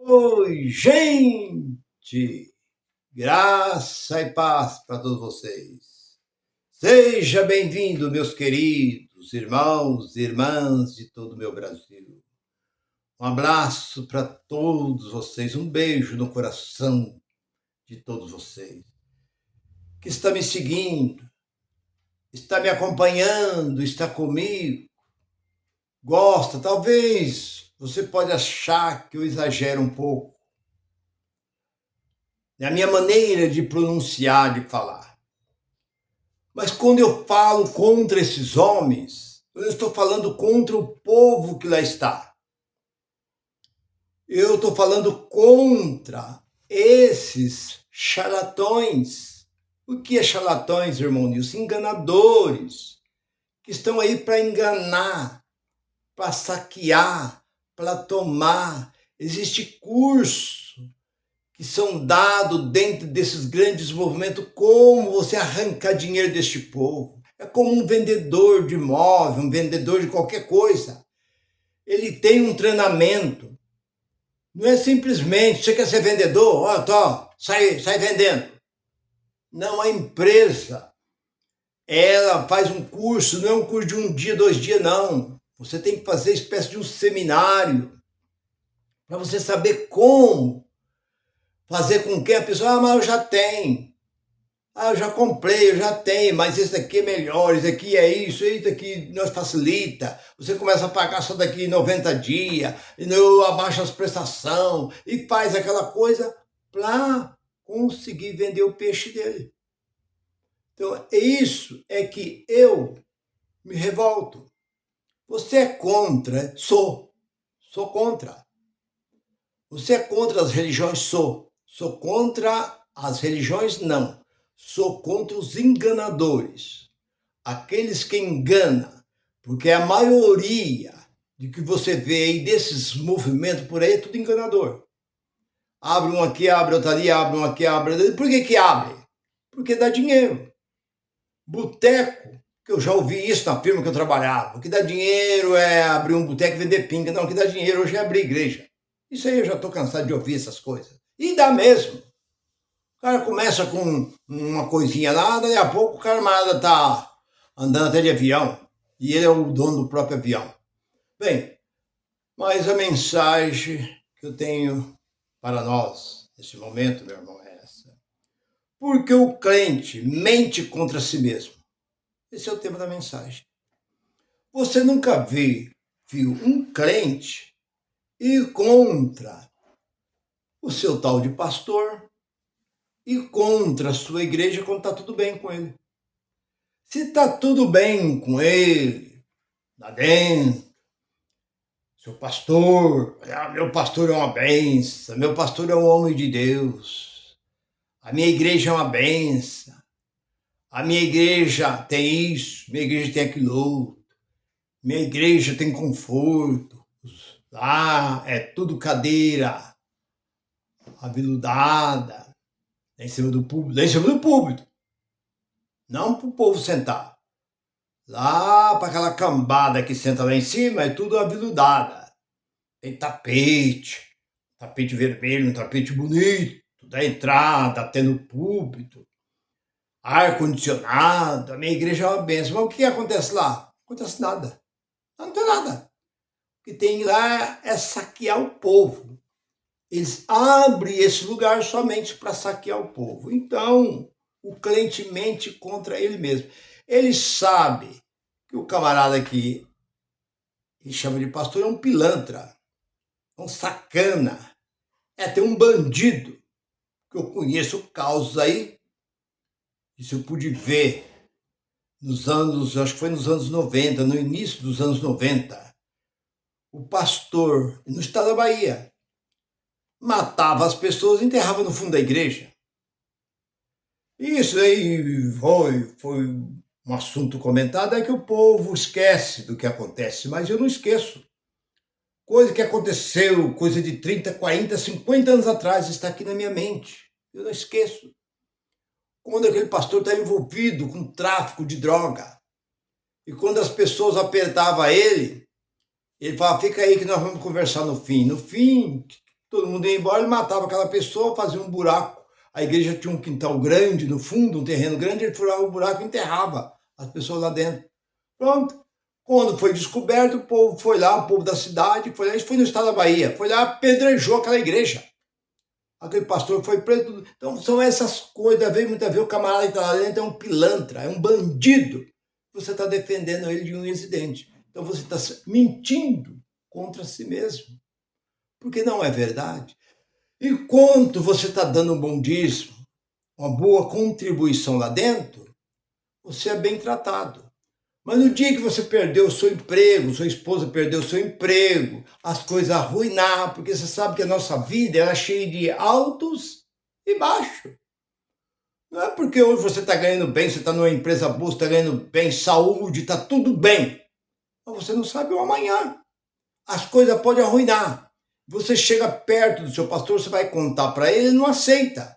Oi, gente! Graça e paz para todos vocês. Seja bem-vindo, meus queridos irmãos e irmãs de todo o meu Brasil. Um abraço para todos vocês, um beijo no coração de todos vocês que está me seguindo, está me acompanhando, está comigo, gosta. Talvez você pode achar que eu exagero um pouco na minha maneira de pronunciar, de falar. Mas quando eu falo contra esses homens, eu estou falando contra o povo que lá está. Eu estou falando contra esses charlatões. O que é charlatões, irmão Nilson? Enganadores, que estão aí para enganar, para saquear, para tomar. Existe curso que são dados dentro desses grandes movimentos, como você arrancar dinheiro deste povo. É como um vendedor de imóvel, um vendedor de qualquer coisa. Ele tem um treinamento. Não é simplesmente, você quer ser vendedor? Sai vendendo. Não, a empresa, ela faz um curso, não é um curso de um dia, 2 dias, não. Você tem que fazer espécie de um seminário para você saber como fazer com que a pessoa, mas eu já tenho. Eu já comprei, eu já tenho, mas esse daqui é melhor, esse aqui é isso aqui nós facilita. Você começa a pagar só daqui 90 dias, e não abaixa as prestações, e faz aquela coisa para conseguir vender o peixe dele. Então, isso é que eu me revolto. Você é contra? Sou contra. Você é contra as religiões? Sou contra as religiões? Não. Sou contra os enganadores. Aqueles que enganam. Porque a maioria de que você vê aí desses movimentos por aí é tudo enganador. Abre um aqui, abre outro ali, abre um aqui, abre outro ali. Por que abre? Porque dá dinheiro. Boteco, que eu já ouvi isso na firma que eu trabalhava. O que dá dinheiro é abrir um boteco e vender pinga. Não, o que dá dinheiro hoje é abrir igreja. Isso aí eu já estou cansado de ouvir essas coisas. E dá mesmo. O cara começa com uma coisinha lá, daí a pouco o camarada está andando até de avião. E ele é o dono do próprio avião. Bem, mas a mensagem que eu tenho para nós, nesse momento, meu irmão, é essa. Porque o crente mente contra si mesmo. Esse é o tema da mensagem. Você nunca viu um crente ir contra o seu tal de pastor e contra a sua igreja quando está tudo bem com ele. Se está tudo bem com ele, lá dentro, seu pastor, meu pastor é uma benção, meu pastor é um homem de Deus, a minha igreja é uma benção, a minha igreja tem isso, minha igreja tem aquilo outro, minha igreja tem conforto, lá é tudo cadeira aveludada, em cima do púlpito. Não para o povo sentar. Lá para aquela cambada que senta lá em cima, é tudo aveludada. Tem tapete vermelho, um tapete bonito, da entrada, até no púlpito, ar-condicionado. A minha igreja é uma benção. Mas o que acontece lá? Não acontece nada. Não tem nada. O que tem lá é saquear o povo. Eles abrem esse lugar somente para saquear o povo. Então, o crente mente contra ele mesmo. Ele sabe que o camarada que ele chama de pastor é um pilantra, é um sacana, é até um bandido, que eu conheço casos aí, isso eu pude ver nos anos, acho que foi nos anos 90, no início dos anos 90. O pastor, no estado da Bahia, matava as pessoas e enterrava no fundo da igreja. Isso aí foi um assunto comentado, é que o povo esquece do que acontece, mas eu não esqueço. Coisa que aconteceu, coisa de 30, 40, 50 anos atrás, está aqui na minha mente. Eu não esqueço. Quando aquele pastor está envolvido com tráfico de droga, e quando as pessoas apertavam ele falava, fica aí que nós vamos conversar no fim. No fim, todo mundo ia embora, ele matava aquela pessoa, fazia um buraco. A igreja tinha um quintal grande no fundo, um terreno grande, ele furava o buraco e enterrava as pessoas lá dentro. Pronto. Quando foi descoberto, o povo foi lá, o povo da cidade, foi lá, isso foi no estado da Bahia, foi lá, apedrejou aquela igreja. Aquele pastor foi preso. Então, são essas coisas, muitas vezes o camarada que está lá dentro é um pilantra, é um bandido. Você está defendendo ele de um incidente. Então, você está mentindo contra si mesmo, porque não é verdade. Enquanto você está dando um bom dízimo, uma boa contribuição lá dentro, você é bem tratado. Mas no dia que você perdeu o seu emprego, sua esposa perdeu o seu emprego, as coisas arruinar, porque você sabe que a nossa vida é cheia de altos e baixos. Não é porque hoje você está ganhando bem, você está numa empresa boa, você está ganhando bem, saúde, está tudo bem. Mas você não sabe o amanhã. As coisas podem arruinar. Você chega perto do seu pastor, você vai contar para ele, ele não aceita.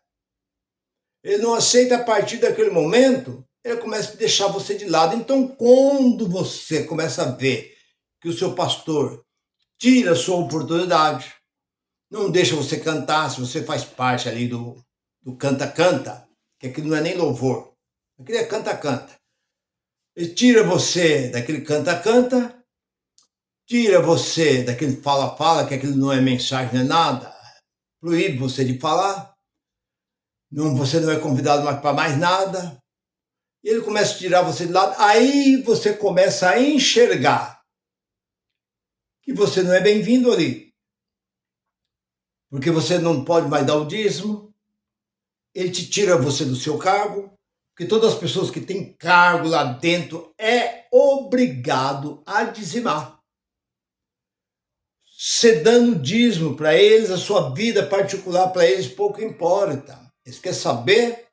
Ele não aceita a partir daquele momento, ele começa a deixar você de lado. Então, quando você começa a ver que o seu pastor tira a sua oportunidade, não deixa você cantar, se você faz parte ali do canta-canta, que aquilo não é nem louvor, aquilo é canta-canta. Ele tira você daquele canta-canta, tira você daquele fala-fala, que aquilo não é mensagem, não é nada, proíbe você de falar, você não é convidado mais para mais nada, e ele começa a tirar você de lado, aí você começa a enxergar que você não é bem-vindo ali, porque você não pode mais dar o dízimo, ele te tira você do seu cargo, porque todas as pessoas que têm cargo lá dentro é obrigado a dizimar. Você dando dízimo para eles, a sua vida particular para eles pouco importa. Eles querem saber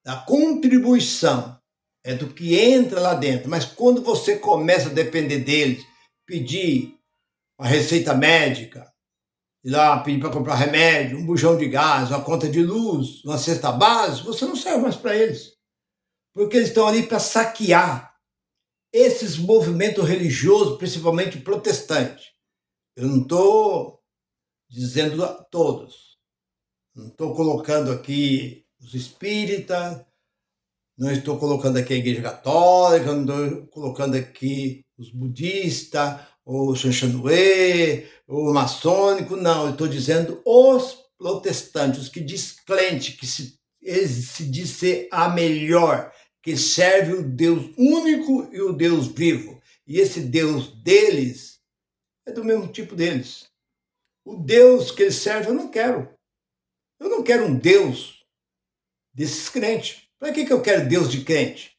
da contribuição, é do que entra lá dentro. Mas quando você começa a depender deles, pedir uma receita médica, ir lá pedir para comprar remédio, um bujão de gás, uma conta de luz, uma cesta básica, você não serve mais para eles. Porque eles estão ali para saquear esses movimentos religiosos, principalmente protestantes. Eu não estou dizendo a todos. Não estou colocando aqui os espíritas, não estou colocando aqui a Igreja Católica, não estou colocando aqui os budistas, o Shanxanue, o maçônico, não. Eu estou dizendo os protestantes, os que descrente, eles se diz ser a melhor, que serve o Deus único e o Deus vivo. E esse Deus deles é do mesmo tipo deles. O Deus que eles servem eu não quero. Eu não quero um Deus desses crentes. Para que eu quero Deus de crente?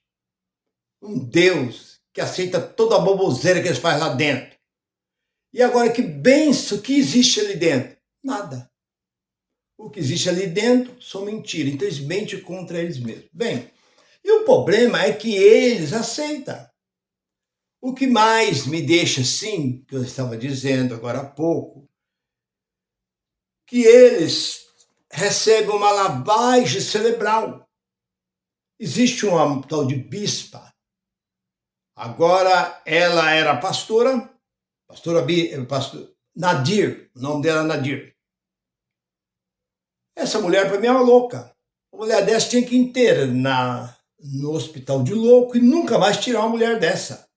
Um Deus que aceita toda a baboseira que eles fazem lá dentro. E agora, que benção que existe ali dentro? Nada. O que existe ali dentro são mentiras. Então eles mentem contra eles mesmos. Bem, e o problema é que eles aceitam. O que mais me deixa assim, que eu estava dizendo agora há pouco, que eles recebem uma lavagem cerebral. Existe uma tal de bispa. Agora ela era pastora Nadir, o nome dela é Nadir. Essa mulher para mim é uma louca. Uma mulher dessa tinha que internar no hospital de louco e nunca mais tirar uma mulher dessa.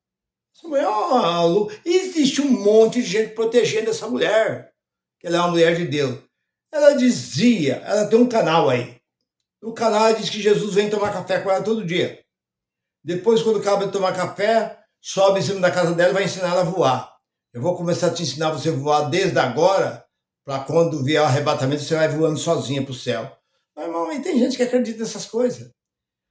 Essa mulher é uma louca. E existe um monte de gente protegendo essa mulher, que ela é uma mulher de Deus. Ela tem um canal aí. No canal ela diz que Jesus vem tomar café com ela todo dia. Depois, quando acaba de tomar café, sobe em cima da casa dela e vai ensinar ela a voar. Eu vou começar a te ensinar você a voar desde agora, para quando vier o arrebatamento, você vai voando sozinha para o céu. Mas, irmão, tem gente que acredita nessas coisas.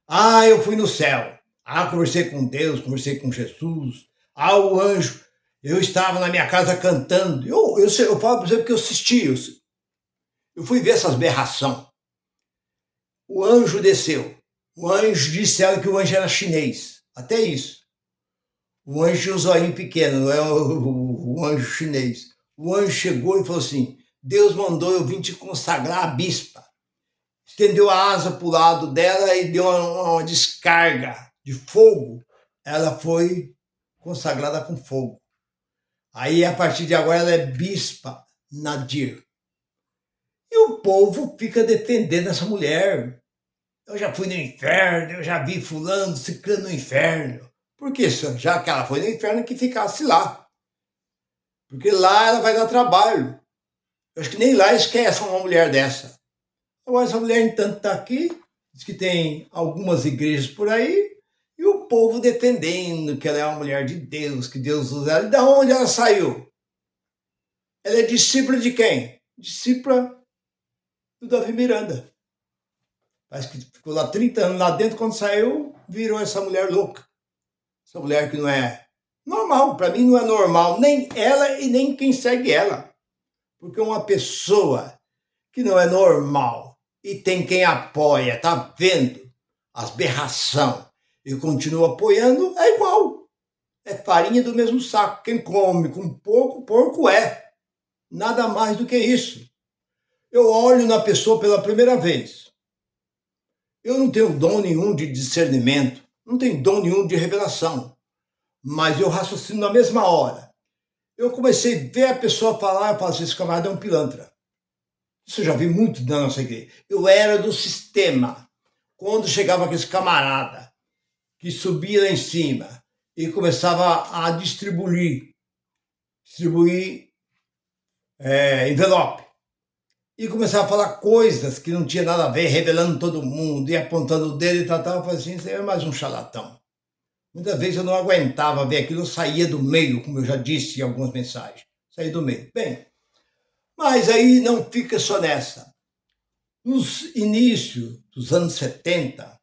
Ah, eu fui no céu. Ah, conversei com Deus, conversei com Jesus. Ah, o anjo. Eu estava na minha casa cantando. Eu falo para você porque eu assisti. Eu fui ver essas berração. O anjo desceu. O anjo disse a ela que o anjo era chinês. Até isso. O anjo tinha um zoinho pequeno, não é o anjo chinês. O anjo chegou e falou assim: Deus mandou eu vir te consagrar a bispa. Estendeu a asa para o lado dela e deu uma descarga de fogo. Ela foi consagrada com fogo. Aí, a partir de agora, ela é bispa Nadir. povo fica defendendo essa mulher. Eu já fui no inferno, eu já vi fulano, ciclano no inferno. Por quê? Já que ela foi no inferno, que ficasse lá. Porque lá ela vai dar trabalho. Eu acho que nem lá esquecem uma mulher dessa. Agora essa mulher, entanto, está aqui, diz que tem algumas igrejas por aí, e o povo defendendo que ela é uma mulher de Deus, que Deus usa ela. E da onde ela saiu? Ela é discípula de quem? Discípula do Davi Miranda. Parece que ficou lá 30 anos lá dentro, quando saiu, virou essa mulher louca. Essa mulher que não é normal, para mim não é normal, nem ela e nem quem segue ela. Porque uma pessoa que não é normal e tem quem apoia, tá vendo as berração e continua apoiando, é igual. É farinha do mesmo saco. Quem come com pouco, porco é. Nada mais do que isso. Eu olho na pessoa pela primeira vez. Eu não tenho dom nenhum de discernimento, não tenho dom nenhum de revelação, mas eu raciocino na mesma hora. Eu comecei a ver a pessoa falar, eu falo assim, esse camarada é um pilantra. Isso eu já vi muito na nossa igreja. Eu era do sistema. Quando chegava aquele camarada que subia lá em cima e começava a distribuir envelope, e começava a falar coisas que não tinha nada a ver, revelando todo mundo, e apontando o dedo e tal, eu falei assim, isso é mais um charlatão. Muitas vezes eu não aguentava ver aquilo, eu saía do meio, como eu já disse em algumas mensagens. Saía do meio. Bem, mas aí não fica só nessa. Nos inícios dos anos 70,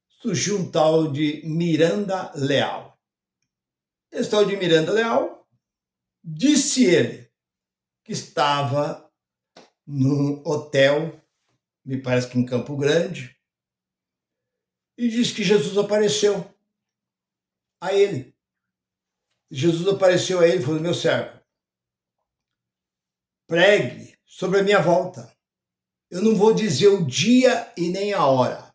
surgiu um tal de Miranda Leal. Esse tal de Miranda Leal, disse ele, que estava num hotel, me parece que em Campo Grande, e disse que Jesus apareceu a ele. Jesus apareceu a ele e falou, meu servo, pregue sobre a minha volta. Eu não vou dizer o dia e nem a hora,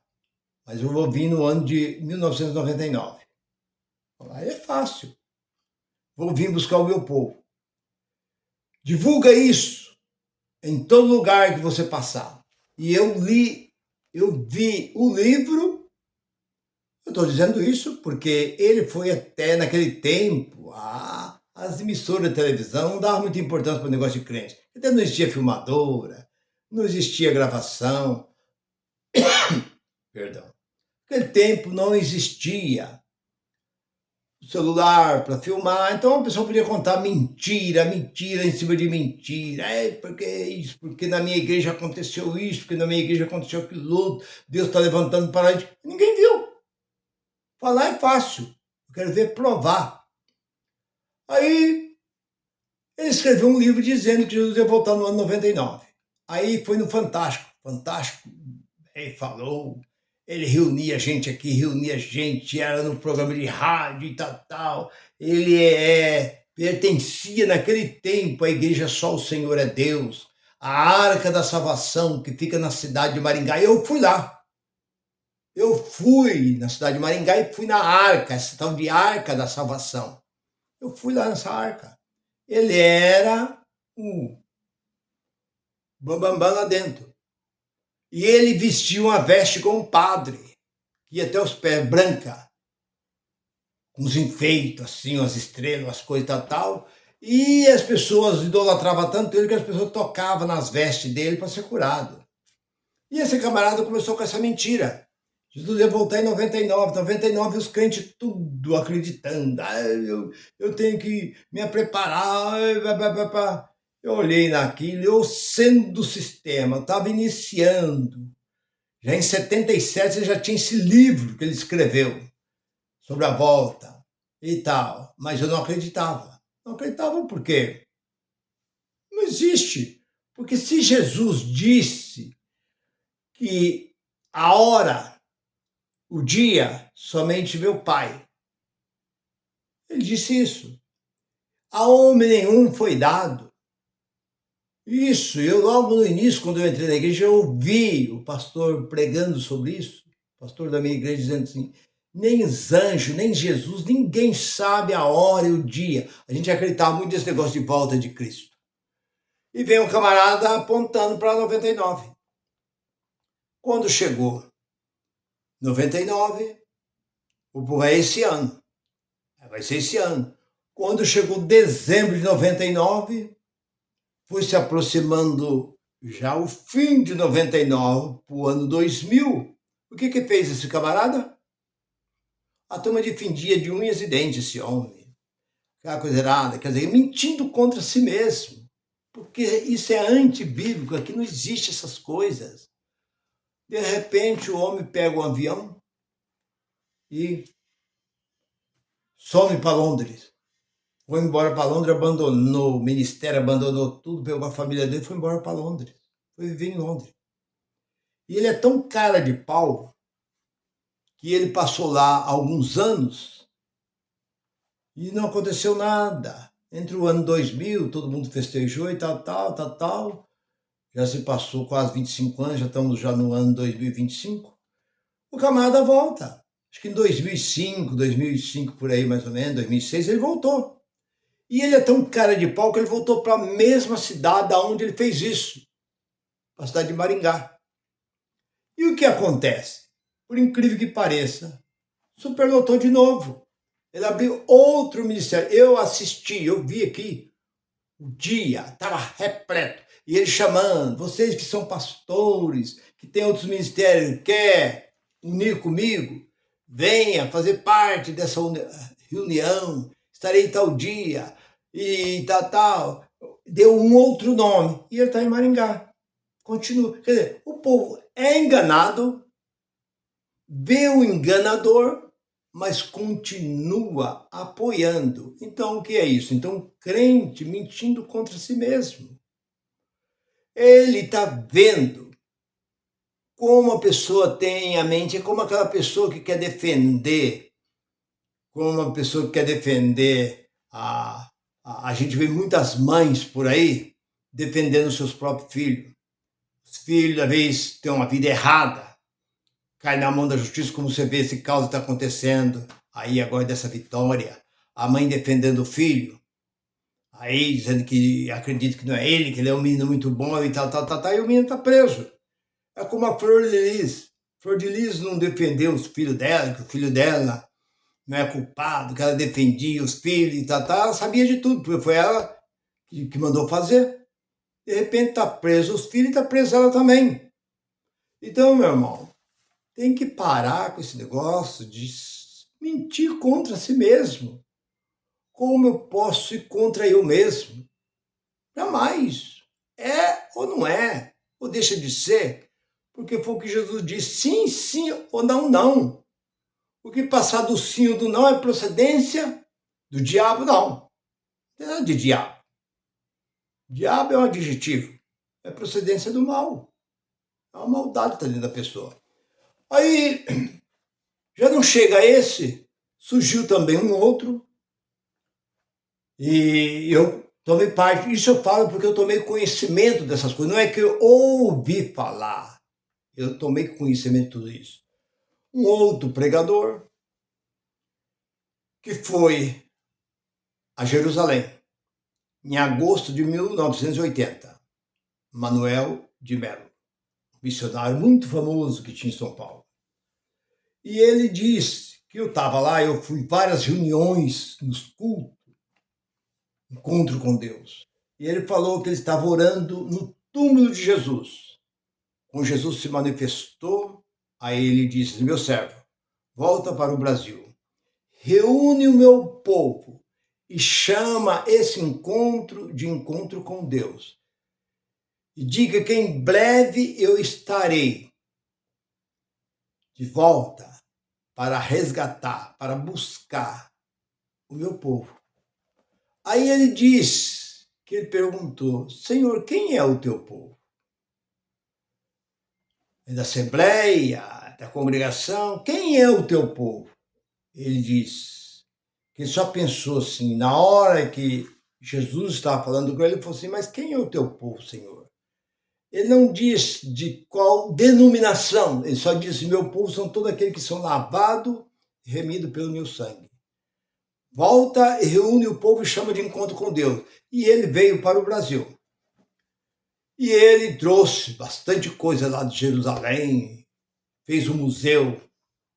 mas eu vou vir no ano de 1999. Aí é fácil. Vou vir buscar o meu povo. Divulga isso em todo lugar que você passar. E eu vi o livro. Eu estou dizendo isso porque ele foi até naquele tempo, as emissoras de televisão não davam muita importância para o negócio de crente. Até não existia filmadora, não existia gravação. Perdão. Naquele tempo não existia o celular para filmar, então a pessoa podia contar mentira em cima de mentira. Porque isso, porque na minha igreja aconteceu isso, porque na minha igreja aconteceu aquilo outro, Deus está levantando para gente. Ninguém viu. Falar é fácil, eu quero ver provar. Aí ele escreveu um livro dizendo que Jesus ia voltar no ano 99. Aí foi no Fantástico, ele falou, ele reunia gente aqui, era no programa de rádio e tal. Ele pertencia naquele tempo à igreja Só o Senhor é Deus, a Arca da Salvação que fica na cidade de Maringá. E eu fui lá. Eu fui na cidade de Maringá e fui na Arca, essa tal de Arca da Salvação. Eu fui lá nessa Arca. Ele era o bambambam lá dentro. E ele vestia uma veste como um padre, que ia até os pés, branca, com os enfeites, assim, as estrelas, as coisas e tal. E as pessoas idolatravam tanto ele que as pessoas tocavam nas vestes dele para ser curado. E esse camarada começou com essa mentira. Jesus ia voltar em 99. 99 os crentes tudo acreditando. Eu tenho que me preparar. Eu olhei naquilo, eu sendo do sistema, estava iniciando. Já em 77 ele já tinha esse livro que ele escreveu sobre a volta e tal. Mas eu não acreditava. Não acreditava por quê? Não existe. Porque se Jesus disse que a hora, o dia, somente meu Pai. Ele disse isso. A homem nenhum foi dado. Isso, eu logo no início, quando eu entrei na igreja, eu ouvi o pastor pregando sobre isso, o pastor da minha igreja dizendo assim, nem os anjos, nem Jesus, ninguém sabe a hora e o dia. A gente acreditava muito nesse negócio de volta de Cristo. E vem um camarada apontando para 99. Quando chegou 99, o povo é esse ano. Vai ser esse ano. Quando chegou dezembro de 99, foi se aproximando já o fim de 99 para o ano 2000. O que fez esse camarada? A turma defendia de unhas e dentes esse homem. Aquela coisa errada, quer dizer, mentindo contra si mesmo. Porque isso é antibíblico, aqui não existe essas coisas. De repente, o homem pega um avião e some para Londres. Foi embora para Londres, abandonou o ministério, abandonou tudo, pegou a família dele e foi embora para Londres. Foi viver em Londres. E ele é tão cara de pau que ele passou lá alguns anos e não aconteceu nada. Entre o ano 2000, todo mundo festejou e tal. Já se passou quase 25 anos, já estamos já no ano 2025. O camarada volta. Acho que em 2005, por aí mais ou menos, 2006, ele voltou. E ele é tão cara de pau que ele voltou para a mesma cidade onde ele fez isso, para a cidade de Maringá. E o que acontece? Por incrível que pareça, superlotou de novo. Ele abriu outro ministério. Eu assisti, eu vi aqui, o dia estava repleto. E ele chamando, vocês que são pastores, que têm outros ministérios, quer unir comigo? Venha fazer parte dessa reunião, estarei tal dia, e tal. Deu um outro nome, e ele está em Maringá. Continua. Quer dizer, o povo é enganado, vê o enganador, mas continua apoiando. Então, o que é isso? Então, crente mentindo contra si mesmo. Ele está vendo como a pessoa tem a mente, é como aquela pessoa que quer defender, a gente vê muitas mães por aí defendendo seus próprios filhos. Os filhos, às vezes, têm uma vida errada, cai na mão da justiça, como você vê esse caso está acontecendo aí agora dessa Vitória, a mãe defendendo o filho, aí dizendo que acredita que não é ele, que ele é um menino muito bom e tal, e o menino está preso. É como a Flor de Lis. Flor de Lis não defendeu os filhos dela, que o filho dela não é culpado, que ela defendia os filhos e tal, ela sabia de tudo, porque foi ela que mandou fazer. De repente está preso os filhos e está presa ela também. Então, meu irmão, tem que parar com esse negócio de mentir contra si mesmo. Como eu posso ir contra eu mesmo? Jamais. É ou não é? Ou deixa de ser? Porque foi o que Jesus disse, sim, ou não, não. O que passar do sim ou do não é procedência do diabo, não. Não tem nada de diabo. Diabo é um adjetivo. É procedência do mal. É uma maldade que está dentro da pessoa. Aí, já não chega a esse, surgiu também um outro, e eu tomei parte. Isso eu falo porque eu tomei conhecimento dessas coisas. Não é que eu ouvi falar. Eu tomei conhecimento de tudo isso. Um outro pregador que foi a Jerusalém em agosto de 1980. Manuel de Mello, missionário muito famoso que tinha em São Paulo. E ele disse que eu estava lá, eu fui em várias reuniões nos cultos, encontro com Deus. E ele falou que ele estava orando no túmulo de Jesus. Quando Jesus se manifestou, aí ele disse, meu servo, volta para o Brasil, reúne o meu povo e chama esse encontro de encontro com Deus. E diga que em breve eu estarei de volta para resgatar, para buscar o meu povo. Aí ele diz que ele perguntou, Senhor, quem é o teu povo? É da Assembleia, da congregação, quem é o teu povo? Ele diz que ele só pensou assim, na hora que Jesus estava falando com ele, ele falou assim, mas quem é o teu povo, Senhor? Ele não diz de qual denominação, ele só diz, meu povo são todos aqueles que são lavados e remidos pelo meu sangue. Volta e reúne o povo e chama de encontro com Deus. E ele veio para o Brasil. E ele trouxe bastante coisa lá de Jerusalém, fez um museu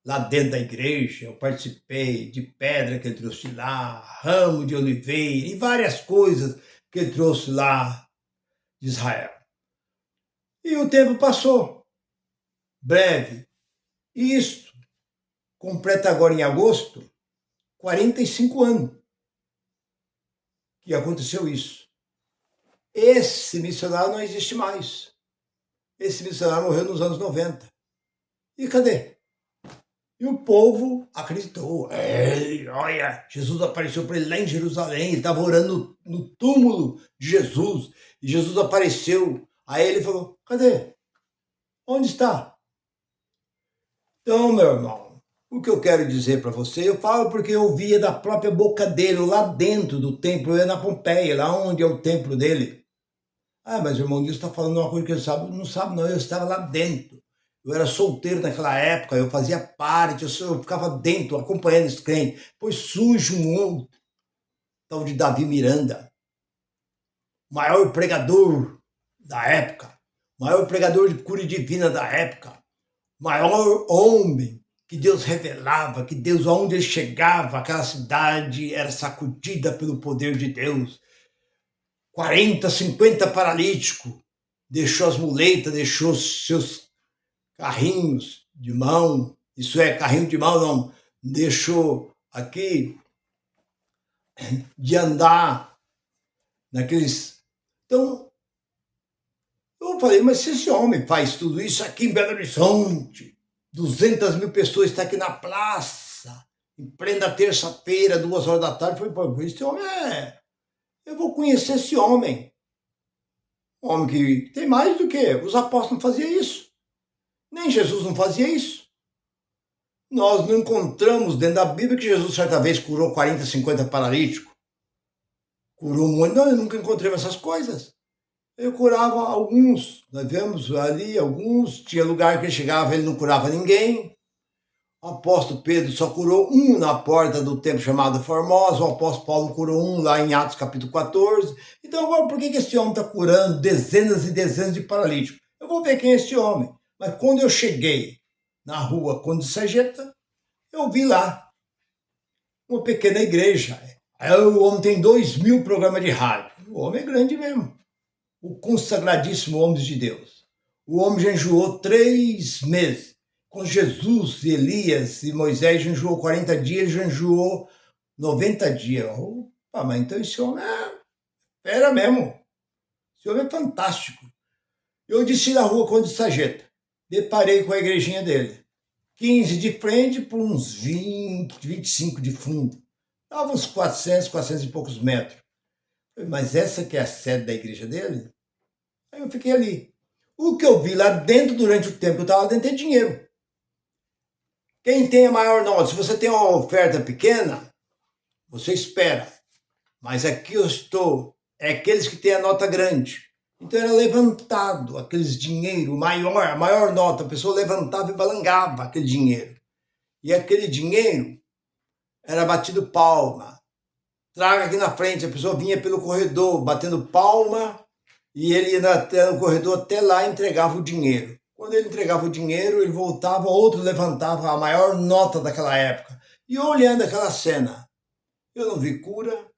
lá dentro da igreja, eu participei de pedra que ele trouxe lá, ramo de oliveira e várias coisas que ele trouxe lá de Israel. E o tempo passou, breve. E isto completa agora em agosto 45 anos que aconteceu isso. Esse missionário não existe mais. Esse missionário morreu nos anos 90. E cadê? E o povo acreditou. Olha, Jesus apareceu para ele lá em Jerusalém. Ele estava orando no túmulo de Jesus. E Jesus apareceu. Aí ele falou, cadê? Onde está? Então, meu irmão, o que eu quero dizer para você, eu falo porque eu ouvia da própria boca dele, lá dentro do templo, eu ia na Pompeia, lá onde é o templo dele. Ah, mas o irmão Nilson está falando uma coisa que ele sabe. Não sabe não, eu estava lá dentro. Eu era solteiro naquela época, eu fazia parte, eu ficava dentro, acompanhando esse crente. Pois surge um outro, tal de Davi Miranda, o maior pregador da época, o maior pregador de cura divina da época, o maior homem que Deus revelava, que Deus, aonde ele chegava, aquela cidade era sacudida pelo poder de Deus. 40, 50 paralíticos, deixou as muletas, deixou seus carrinhos de mão, isso é, carrinho de mão não, deixou aqui de andar naqueles... Então, eu falei, mas se esse homem faz tudo isso aqui em Belo Horizonte, 200 mil pessoas estão aqui na praça, em plena terça-feira, 2 horas da tarde, eu falei, esse homem eu vou conhecer esse homem. Um homem que tem mais do que os apóstolos não faziam isso. Nem Jesus não fazia isso. Nós não encontramos dentro da Bíblia que Jesus certa vez curou 40, 50 paralíticos. Curou um monte. Não, eu nunca encontrei essas coisas. Eu curava alguns. Nós vemos ali alguns. Tinha lugar que ele chegava, ele não curava ninguém. O apóstolo Pedro só curou um na porta do templo chamado Formosa. O apóstolo Paulo curou um lá em Atos capítulo 14. Então agora por que esse homem está curando dezenas e dezenas de paralíticos? Eu vou ver quem é esse homem. Mas quando eu cheguei na rua Conde de Sarjeta, eu vi lá uma pequena igreja. Aí o homem tem 2.000 programas de rádio. O homem é grande mesmo. O consagradíssimo homem de Deus. O homem já enjoou 3 meses. Com Jesus, Elias e Moisés já enjoou 40 dias, já enjoou 90 dias. Opa, mas então esse homem é fera mesmo. Esse homem é fantástico. Eu desci na rua Conde de Sarjeta. Deparei com a igrejinha dele. 15 de frente por uns 20, 25 de fundo. Dava uns 400 e poucos metros. Mas essa que é a sede da igreja dele? Aí eu fiquei ali. O que eu vi lá dentro durante o tempo que eu estava lá dentro é dinheiro. Quem tem a maior nota, se você tem uma oferta pequena, você espera. Mas aqui eu estou, é aqueles que têm a nota grande. Então era levantado aqueles dinheiro maior, a maior nota, a pessoa levantava e balangava aquele dinheiro. E aquele dinheiro era batido palma. Traga aqui na frente, a pessoa vinha pelo corredor batendo palma e ele ia no corredor até lá e entregava o dinheiro. Quando ele entregava o dinheiro, ele voltava, outro levantava a maior nota daquela época. E eu olhando aquela cena, eu não vi cura,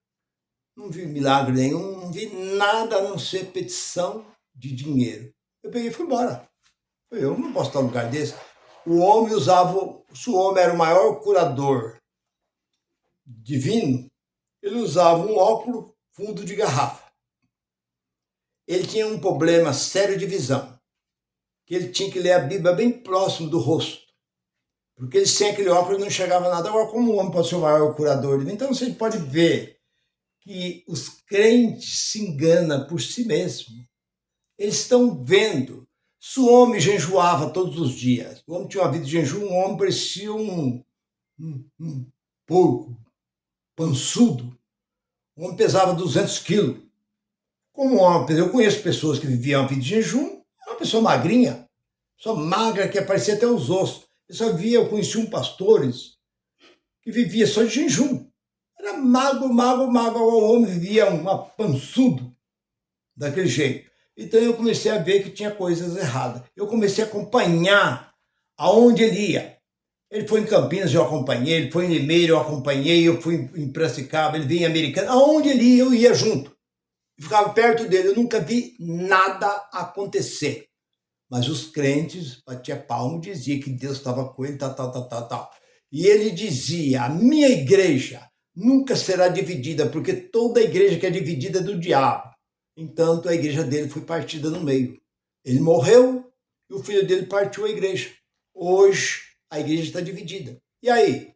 não vi milagre nenhum, não vi nada a não ser petição de dinheiro. Eu peguei e fui embora. Eu não posso estar num lugar desse. O homem usava, se o homem era o maior curador divino, ele usava um óculos fundo de garrafa. Ele tinha um problema sério de visão, que ele tinha que ler a Bíblia bem próximo do rosto, porque ele sem aquele óculos não enxergava nada. Agora, como o homem pode ser o maior curador divino, então você pode ver que os crentes se enganam por si mesmos. Eles estão vendo. Se o homem jejuava todos os dias, o homem tinha uma vida de jejum, um homem parecia um porco, pançudo. O homem pesava 200 quilos. Como homem, eu conheço pessoas que viviam uma vida de jejum, uma pessoa magrinha, pessoa magra que aparecia até os ossos. Eu conheci pastores que vivia só de jejum. Era magro, o homem vivia um pançudo daquele jeito. Então eu comecei a ver que tinha coisas erradas. Eu comecei a acompanhar aonde ele ia. Ele foi em Campinas, eu acompanhei, ele foi em Limeira, eu acompanhei, eu fui em Piracicaba, ele vinha em Americana. Aonde ele ia, eu ia junto. Eu ficava perto dele, eu nunca vi nada acontecer. Mas os crentes batiam palmo e diziam que Deus estava com ele, tal. E ele dizia, a minha igreja nunca será dividida, porque toda igreja que é dividida é do diabo. Entanto, a igreja dele foi partida no meio. Ele morreu e o filho dele partiu a igreja. Hoje, a igreja está dividida. E aí?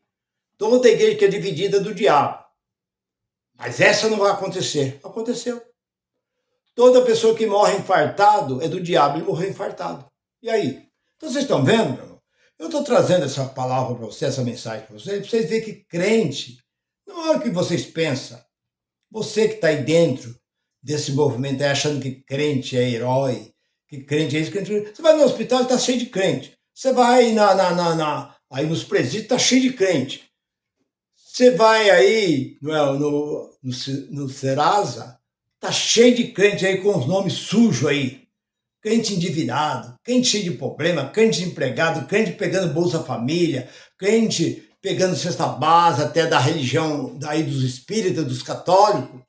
Toda igreja que é dividida é do diabo. Mas essa não vai acontecer. Aconteceu. Toda pessoa que morre infartado é do diabo, ele morreu infartado. E aí? Então vocês estão vendo, meu irmão? Eu estou trazendo essa palavra para vocês, essa mensagem para vocês verem que crente não é o que vocês pensam. Você que está aí dentro desse movimento, aí achando que crente é herói, que crente é isso, crente é... Você vai no hospital e está cheio de crente. Você vai aí nos presídios, está cheio de crente. Você vai aí no Serasa, tá cheio de crente aí com os nomes sujos aí. Crente endividado, crente cheio de problema, crente empregado, crente pegando Bolsa Família, crente pegando cesta básica até da religião daí dos espíritas, dos católicos,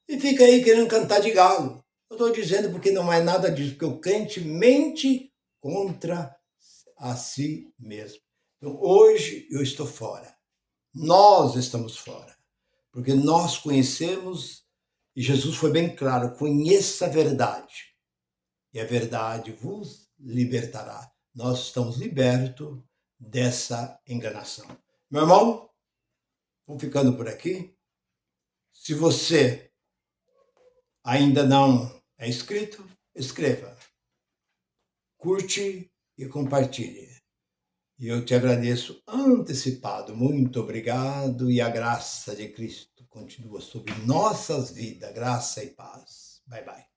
e fica aí querendo cantar de galo. Eu estou dizendo porque não é nada disso, porque o crente mente contra a si mesmo. Então hoje eu estou fora. Nós estamos fora, porque nós conhecemos, e Jesus foi bem claro, conheça a verdade, e a verdade vos libertará. Nós estamos libertos dessa enganação. Meu irmão, vou ficando por aqui. Se você ainda não é inscrito, escreva, curte e compartilhe. E eu te agradeço antecipado. Muito obrigado. E a graça de Cristo continua sobre nossas vidas. Graça e paz. Bye, bye.